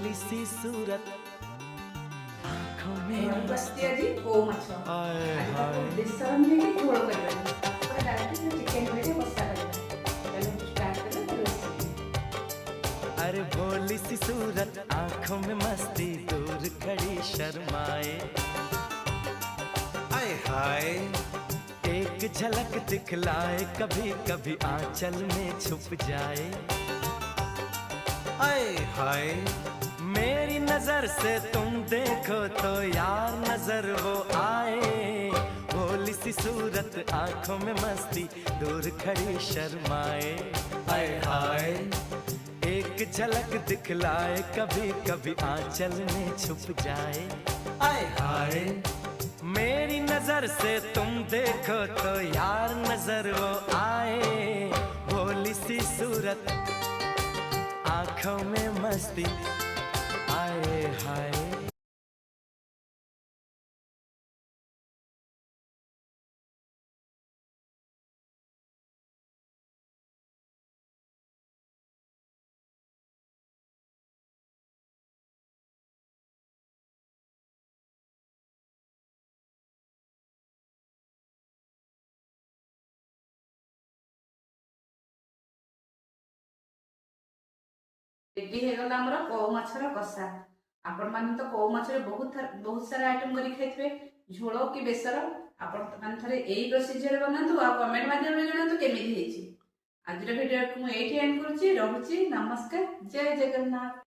भोली सी सूरत आँखों में बस्ती आज को माछ आए आज हाय बेसन में झोल करबे पूरा डायरेक्ट चिकन में मसाला करबे पहले स्टार्ट करें रेसिपी। अरे भोली सी सूरत आँखों में मस्ती दूर खड़ी शर्माए आए हाय एक झलक दिखलाए कभी कभी आंचल में छुप जाए आए हाय मेरी नजर से तुम देखो तो यार नजर वो आए भोली सी सूरत आंखों में मस्ती दूर खड़ी शर्माए आए हाय एक झलक दिखलाए कभी कभी आंचल में छुप जाए आए हाय मेरी नजर से तुम देखो तो यार नजर वो आए भोली सी सूरत आंखों में मस्ती आए हाय। रेडी हे गला हमर को माछर कसा आपण माने तो को माछरे बहुत सारा आइटम करी खाइथबे झोल कि बेसर आपण माने थरे एई प्रोसीजर बनातु आ कमेंट माध्यम रे जणातु केमिति हेछि। आज वीडियो को एठी एंड करूची रहूची नमस्कार जय जगन्नाथ।